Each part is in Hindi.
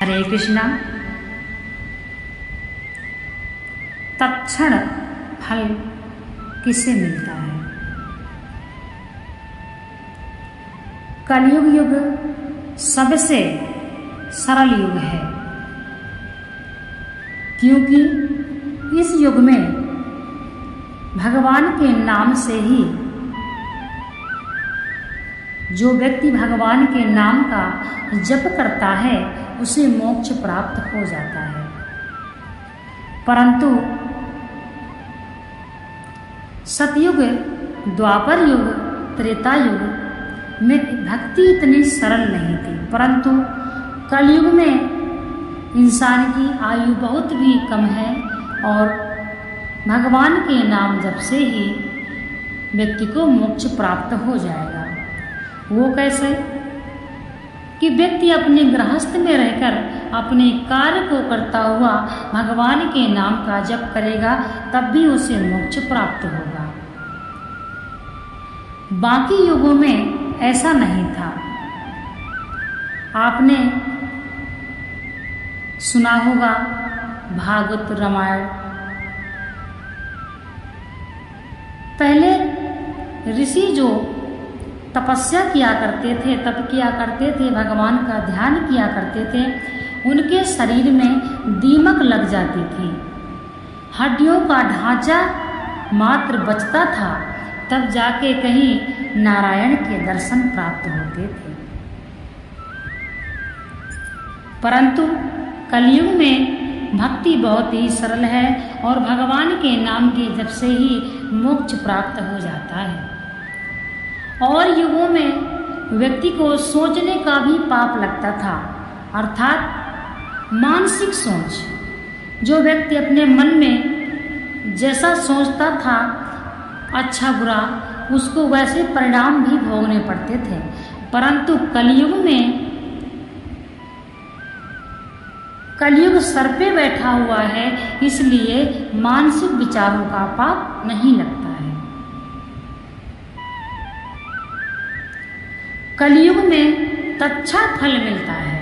हरे कृष्णा। तत्क्षण फल किसे मिलता है? कलयुग युग सबसे सरल युग है, क्योंकि इस युग में भगवान के नाम से ही जो व्यक्ति भगवान के नाम का जप करता है उसे मोक्ष प्राप्त हो जाता है। परंतु सतयुग, द्वापर युग, त्रेता युग में भक्ति इतनी सरल नहीं थी, परंतु कलयुग में इंसान की आयु बहुत भी कम है और भगवान के नाम जप से ही व्यक्ति को मोक्ष प्राप्त हो जाएगा। वो कैसे? कि व्यक्ति अपने गृहस्थ में रहकर अपने कार्य को करता हुआ भगवान के नाम का जप करेगा, तब भी उसे मोक्ष प्राप्त होगा। बाकी युगों में ऐसा नहीं था। आपने सुना होगा भागवत रामायण। पहले ऋषि जो तपस्या किया करते थे, तप किया करते थे, भगवान का ध्यान किया करते थे, उनके शरीर में दीमक लग जाती थी, हड्डियों का ढांचा मात्र बचता था, तब जाके कहीं नारायण के दर्शन प्राप्त होते थे। परंतु कलयुग में भक्ति बहुत ही सरल है और भगवान के नाम के जप से ही मोक्ष प्राप्त हो जाता है। और युगों में व्यक्ति को सोचने का भी पाप लगता था, अर्थात मानसिक सोच। जो व्यक्ति अपने मन में जैसा सोचता था अच्छा बुरा, उसको वैसे परिणाम भी भोगने पड़ते थे। परंतु कलयुग सर पे बैठा हुआ है, इसलिए मानसिक विचारों का पाप नहीं लगता है। कलयुग में तत्क्षण फल मिलता है।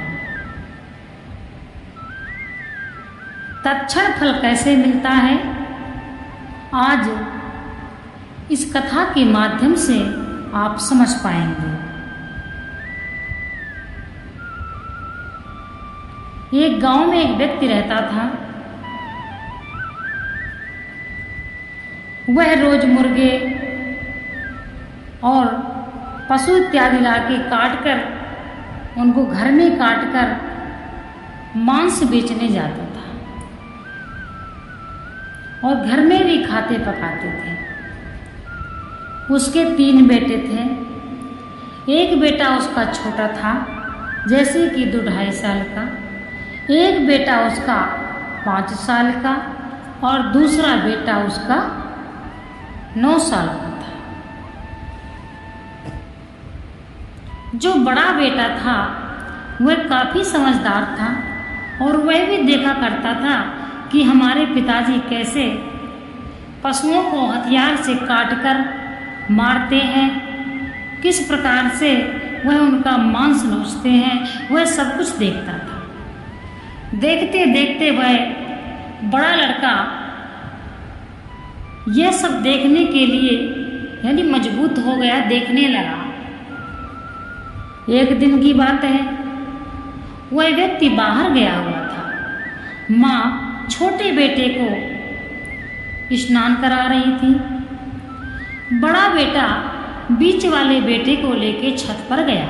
तत्क्षण फल कैसे मिलता है, आज इस कथा के माध्यम से आप समझ पाएंगे। एक गांव में एक व्यक्ति रहता था। वह रोज मुर्गे और पशु इत्यादि लाके काट कर, उनको घर में काट कर मांस बेचने जाता था और घर में भी खाते पकाते थे। उसके 3 बेटे थे। एक बेटा उसका छोटा था, जैसे कि 2-2.5 साल का, एक बेटा उसका 5 साल का और दूसरा बेटा उसका 9 साल का था। जो बड़ा बेटा था वह काफ़ी समझदार था और वह भी देखा करता था कि हमारे पिताजी कैसे पशुओं को हथियार से काटकर मारते हैं, किस प्रकार से वह उनका मांस नोचते हैं, वह सब कुछ देखता था। देखते देखते वह बड़ा लड़का यह सब देखने के लिए यानी मजबूत हो गया, देखने लगा। एक दिन की बात है, वह व्यक्ति बाहर गया हुआ था। माँ छोटे बेटे को स्नान करा रही थी। बड़ा बेटा बीच वाले बेटे को लेके छत पर गया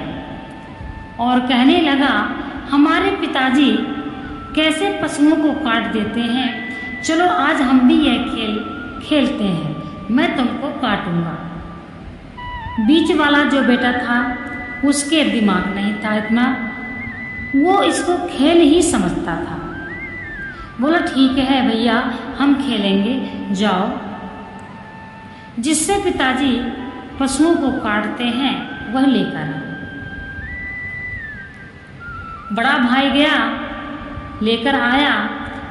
और कहने लगा, हमारे पिताजी कैसे पशुओं को काट देते हैं, चलो आज हम भी यह खेल खेलते हैं, मैं तुमको काटूंगा। बीच वाला जो बेटा था उसके दिमाग नहीं था इतना, वो इसको खेल ही समझता था। बोला ठीक है भैया, हम खेलेंगे, जाओ। जिससे पिताजी पशुओं को काटते हैं वह लेकर आओ। बड़ा भाई गया, लेकर आया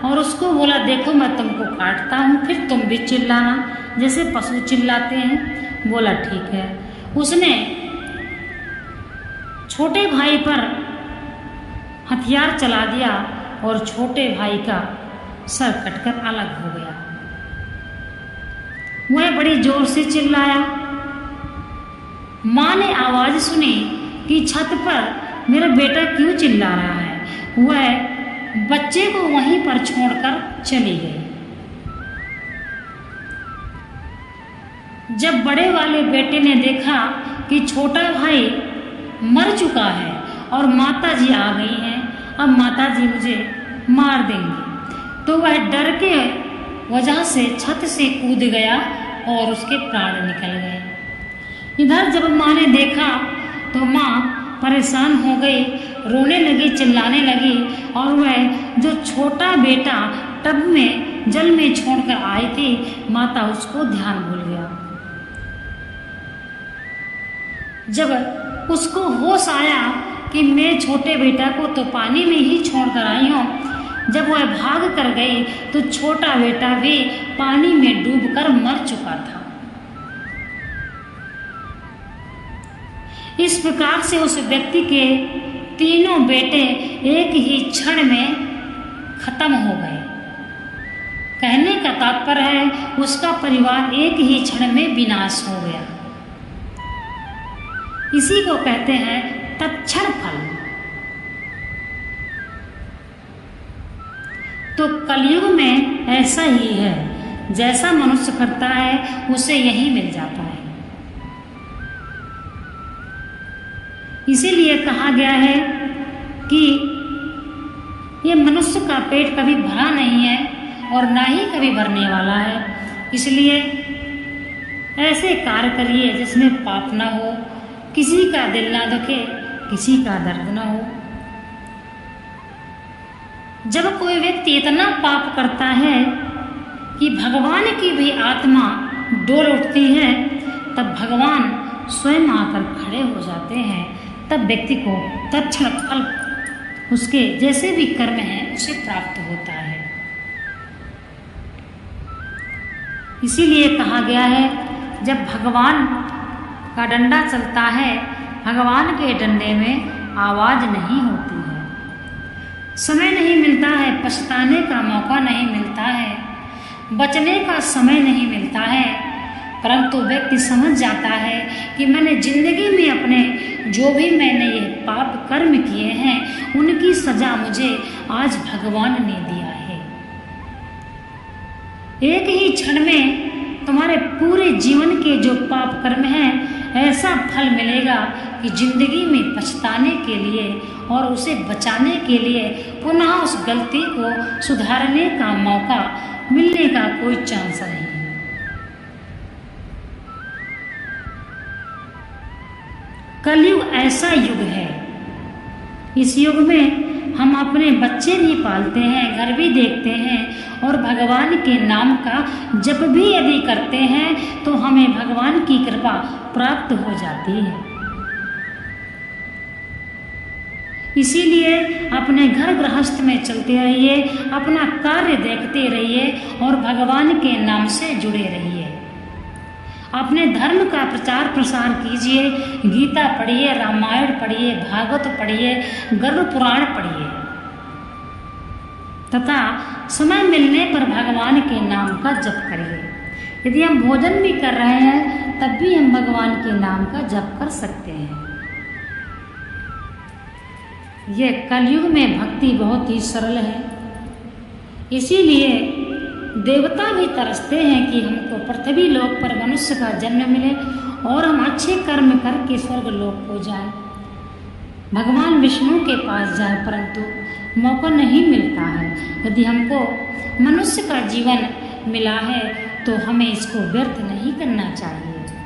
और उसको बोला, देखो मैं तुमको काटता हूँ, फिर तुम भी चिल्लाना जैसे पशु चिल्लाते हैं। बोला ठीक है। उसने छोटे भाई पर हथियार चला दिया और छोटे भाई का सर कटकर अलग हो गया। वह बड़ी जोर से चिल्लाया। माँ ने आवाज सुनी कि छत पर मेरा बेटा क्यों चिल्ला रहा है। वह बच्चे को वहीं पर छोड़कर चली गई। जब बड़े वाले बेटे ने देखा कि छोटा भाई मर चुका है और माताजी आ गई हैं, अब माताजी मुझे मार देंगी, तो वह डर के वजह से छत से कूद गया और उसके प्राण निकल गए। इधर जब माँ ने देखा तो माँ परेशान हो गई, रोने लगी, चिल्लाने लगी, और वह जो छोटा बेटा टब में जल में छोड़कर आई थी, माता उसको ध्यान भूल गया। जब उसको होश आया कि मैं छोटे बेटा को तो पानी में ही छोड़ कर आई हूँ, जब वह भाग कर गई तो छोटा बेटा भी पानी में डूबकर मर चुका था। इस प्रकार से उस व्यक्ति के तीनों बेटे एक ही क्षण में खत्म हो गए। कहने का तात्पर्य है उसका परिवार एक ही क्षण में विनाश हो गया। इसी को कहते हैं तत्क्षण फल। तो कलयुग में ऐसा ही है, जैसा मनुष्य करता है उसे यही मिल जाता है। इसीलिए कहा गया है कि ये मनुष्य का पेट कभी भरा नहीं है और ना ही कभी भरने वाला है। इसलिए ऐसे कार्य करिए जिसमें पाप ना हो, किसी का दिल ना दुखे, किसी का दर्द ना हो। जब कोई व्यक्ति इतना पाप करता है कि भगवान की भी आत्मा डोल उठती है, तब भगवान स्वयं आकर खड़े हो जाते हैं। तब व्यक्ति को तत्क्षण फल उसके जैसे भी कर्म हैं उसे प्राप्त होता है। इसीलिए कहा गया है जब भगवान का डंडा चलता है, भगवान के डंडे में आवाज नहीं होती है। समय नहीं मिलता है, पछताने का मौका नहीं मिलता है, बचने का समय नहीं मिलता है, परंतु व्यक्ति समझ जाता है कि मैंने जिंदगी में अपने जो भी मैंने ये पाप कर्म किए हैं उनकी सजा मुझे आज भगवान ने दिया है। एक ही क्षण में तुम्हारे पूरे जीवन के जो पाप कर्म हैं ऐसा फल मिलेगा कि जिंदगी में पछताने के लिए और उसे बचाने के लिए पुनः उस गलती को सुधारने का मौका मिलने का कोई चांस नहीं। कलयुग ऐसा युग है, इस युग में हम अपने बच्चे भी पालते हैं, घर भी देखते हैं और भगवान के नाम का जप भी यदि करते हैं तो हमें भगवान की कृपा प्राप्त हो जाती है। इसीलिए अपने घर गृहस्थ में चलते रहिए, अपना कार्य देखते रहिए और भगवान के नाम से जुड़े रहिए। अपने धर्म का प्रचार प्रसार कीजिए, गीता पढ़िए, रामायण पढ़िए, भागवत पढ़िए, गरुड़ पुराण पढ़िए तथा समय मिलने पर भगवान के नाम का जप करिए। यदि हम भोजन भी कर रहे हैं तब भी हम भगवान के नाम का जप कर सकते हैं। यह कलयुग में भक्ति बहुत ही सरल है। इसीलिए देवता भी तरसते हैं कि हमको पृथ्वी लोक पर मनुष्य का जन्म मिले और हम अच्छे कर्म करके स्वर्ग लोक को जाएं, भगवान विष्णु के पास जाएं, परंतु मौका नहीं मिलता है। यदि हमको मनुष्य का जीवन मिला है तो हमें इसको व्यर्थ नहीं करना चाहिए।